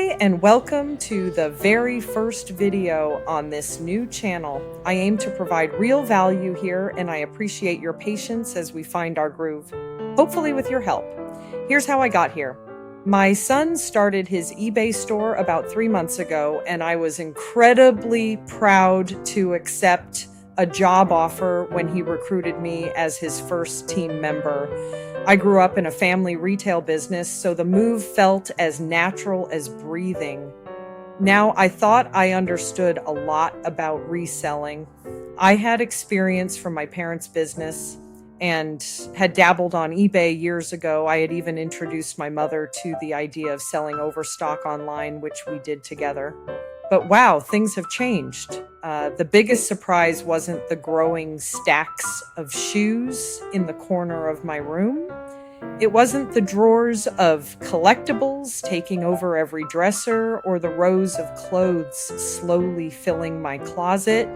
Hi, and welcome to the very first video on this new channel. I aim to provide real value here, and I appreciate your patience as we find our groove, hopefully with your help. Here's how I got here. My son started his eBay store about 3 months ago, and I was incredibly proud to accept a job offer when he recruited me as his first team member. I grew up in a family retail business, so the move felt as natural as breathing. Now, I thought I understood a lot about reselling. I had experience from my parents' business and had dabbled on eBay years ago. I had even introduced my mother to the idea of selling overstock online, which we did together. But wow, things have changed. The biggest surprise wasn't the growing stacks of shoes in the corner of my room. It wasn't the drawers of collectibles taking over every dresser or the rows of clothes slowly filling my closet.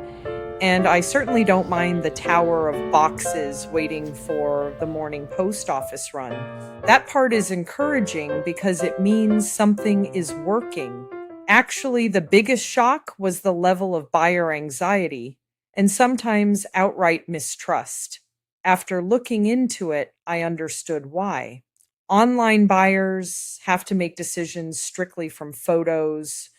And I certainly don't mind the tower of boxes waiting for the morning post office run. That part is encouraging because it means something is working. Actually, the biggest shock was the level of buyer anxiety and sometimes outright mistrust. After looking into it, I understood why. Online buyers have to make decisions strictly from photos,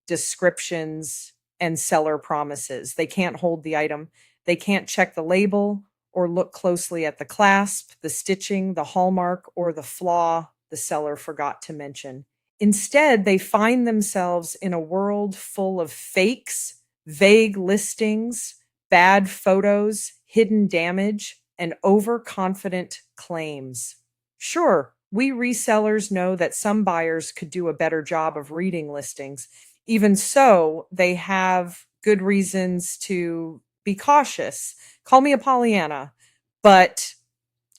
descriptions, and seller promises. They can't hold the item, they can't check the label or look closely at the clasp, the stitching, the hallmark, or the flaw the seller forgot to mention. Instead, they find themselves in a world full of fakes, vague listings, bad photos, hidden damage, and overconfident claims. Sure, we resellers know that some buyers could do a better job of reading listings. Even so, they have good reasons to be cautious. Call me a Pollyanna, but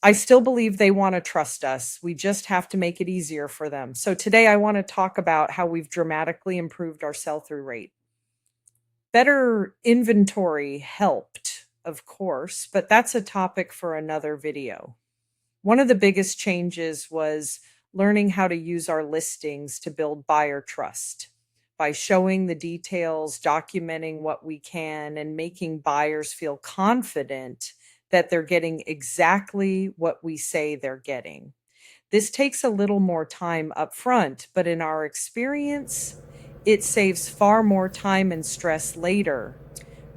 I still believe they want to trust us. We just have to make it easier for them. So today I want to talk about how we've dramatically improved our sell-through rate. Better inventory helped, of course, but that's a topic for another video. One of the biggest changes was learning how to use our listings to build buyer trust by showing the details, documenting what we can, and making buyers feel confident that they're getting exactly what we say they're getting. This takes a little more time up front, but in our experience, it saves far more time and stress later.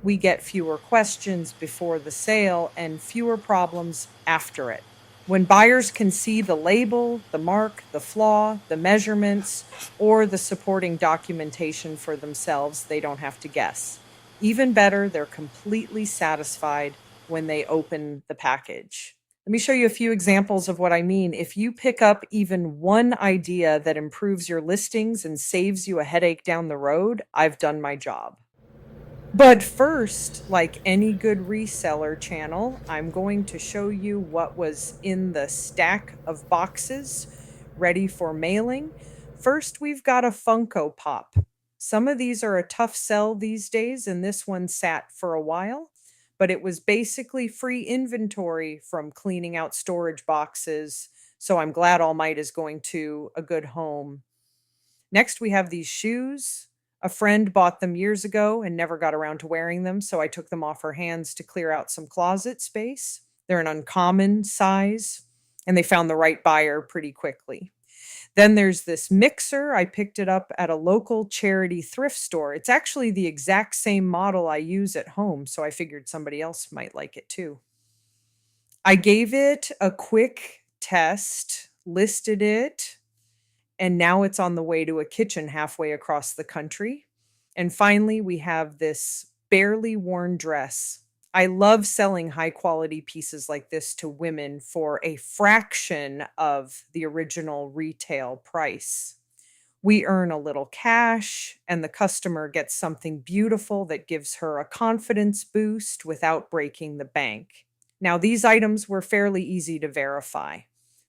We get fewer questions before the sale and fewer problems after it. When buyers can see the label, the mark, the flaw, the measurements, or the supporting documentation for themselves, they don't have to guess. Even better, they're completely satisfied when they open the package. Let me show you a few examples of what I mean. If you pick up even one idea that improves your listings and saves you a headache down the road, I've done my job. But first, like any good reseller channel, I'm going to show you what was in the stack of boxes ready for mailing. First, we've got a Funko Pop. Some of these are a tough sell these days, and this one sat for a while, but it was basically free inventory from cleaning out storage boxes. So I'm glad All Might is going to a good home. Next, we have these shoes. A friend bought them years ago and never got around to wearing them, so I took them off her hands to clear out some closet space. They're an uncommon size, and they found the right buyer pretty quickly. Then there's this mixer. I picked it up at a local charity thrift store. It's actually the exact same model I use at home, so I figured somebody else might like it too. I gave it a quick test, listed it, and now it's on the way to a kitchen halfway across the country. And finally, we have this barely worn dress. I love selling high quality pieces like this to women for a fraction of the original retail price. We earn a little cash, and the customer gets something beautiful that gives her a confidence boost without breaking the bank. Now, these items were fairly easy to verify.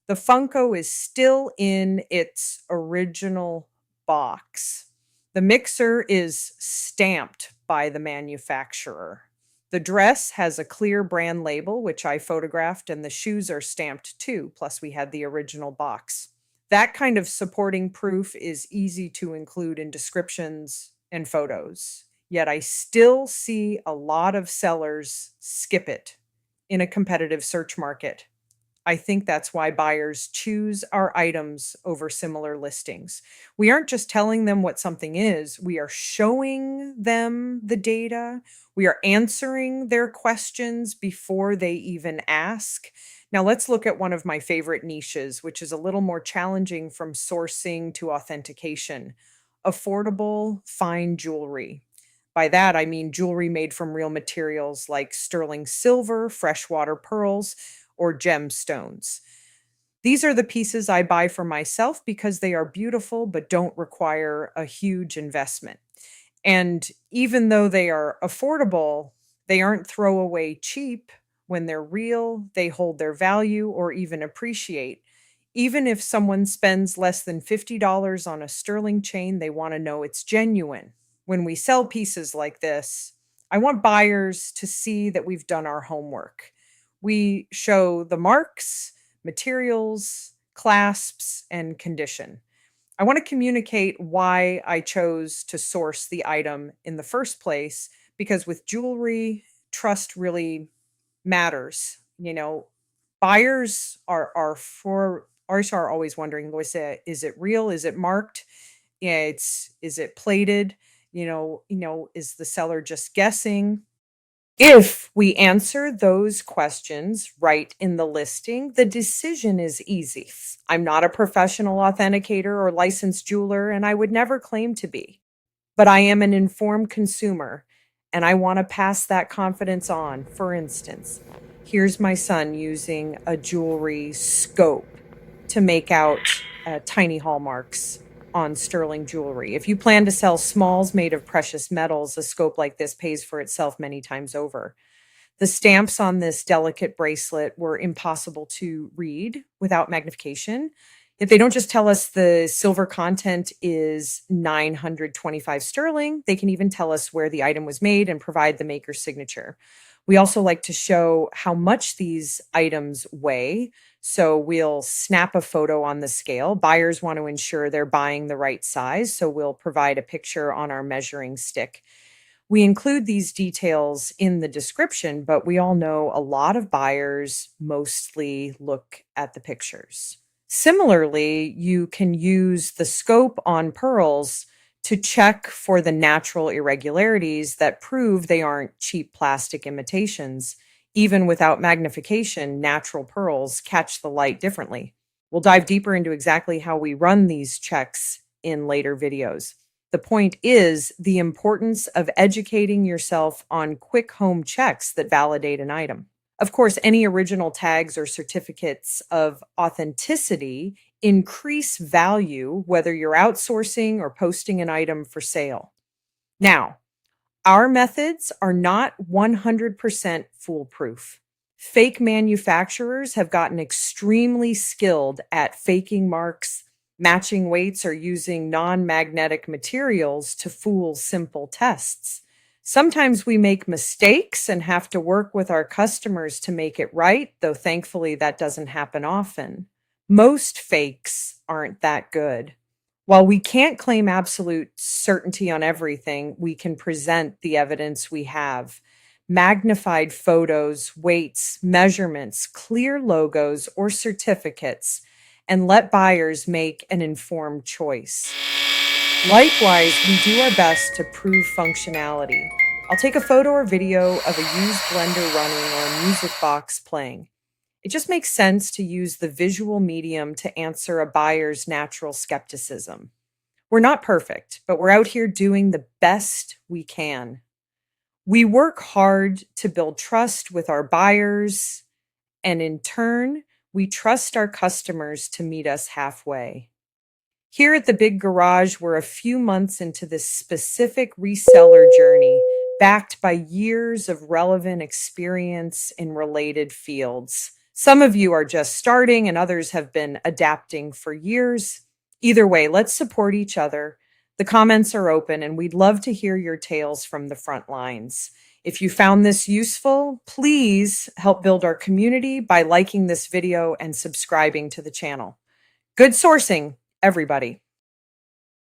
The Funko is still in its original box. The mixer is stamped by the manufacturer. The dress has a clear brand label, which I photographed, and the shoes are stamped too, plus we had the original box. That kind of supporting proof is easy to include in descriptions and photos. Yet I still see a lot of sellers skip it in a competitive search market. I think that's why buyers choose our items over similar listings. We aren't just telling them what something is, we are showing them the data. We are answering their questions before they even ask. Now, let's look at one of my favorite niches, which is a little more challenging from sourcing to authentication: affordable, fine jewelry. By that, I mean jewelry made from real materials like sterling silver, freshwater pearls, or gemstones. These are the pieces I buy for myself because they are beautiful but don't require a huge investment. And even though they are affordable, they aren't throwaway cheap. When they're real, they hold their value or even appreciate. Even if someone spends less than $50 on a sterling chain, they want to know it's genuine. When we sell pieces like this, I want buyers to see that we've done our homework. We show the marks, materials, clasps, and condition. I want to communicate why I chose to source the item in the first place, because with jewelry, trust really matters. Buyers are always wondering, is it real? Is it marked? Yeah, is it plated? Is the seller just guessing? If we answer those questions right in the listing, the decision is easy. I'm not a professional authenticator or licensed jeweler, and I would never claim to be. But I am an informed consumer, and I want to pass that confidence on. For instance, here's my son using a jewelry scope to make out tiny hallmarks on sterling jewelry. If you plan to sell smalls made of precious metals, a scope like this pays for itself many times over. The stamps on this delicate bracelet were impossible to read without magnification. If they don't just tell us the silver content is 925 sterling, they can even tell us where the item was made and provide the maker's signature. We also like to show how much these items weigh. So we'll snap a photo on the scale. Buyers want to ensure they're buying the right size. So we'll provide a picture on our measuring stick. We include these details in the description, but we all know a lot of buyers mostly look at the pictures. Similarly, you can use the scope on pearls to check for the natural irregularities that prove they aren't cheap plastic imitations. Even without magnification, natural pearls catch the light differently. We'll dive deeper into exactly how we run these checks in later videos. The point is the importance of educating yourself on quick home checks that validate an item. Of course, any original tags or certificates of authenticity increase value whether you're outsourcing or posting an item for sale. Now, our methods are not 100% foolproof. Fake manufacturers have gotten extremely skilled at faking marks, matching weights, or using non-magnetic materials to fool simple tests. Sometimes we make mistakes and have to work with our customers to make it right, though thankfully that doesn't happen often. Most fakes aren't that good. While we can't claim absolute certainty on everything, we can present the evidence we have: magnified photos, weights, measurements, clear logos, or certificates, and let buyers make an informed choice. Likewise, we do our best to prove functionality. I'll take a photo or video of a used blender running or a music box playing. It just makes sense to use the visual medium to answer a buyer's natural skepticism. We're not perfect, but we're out here doing the best we can. We work hard to build trust with our buyers, and in turn, we trust our customers to meet us halfway. Here at the Big Garage, we're a few months into this specific reseller journey, backed by years of relevant experience in related fields. Some of you are just starting, and others have been adapting for years. Either way, let's support each other. The comments are open, and we'd love to hear your tales from the front lines. If you found this useful, please help build our community by liking this video and subscribing to the channel. Good sourcing, everybody.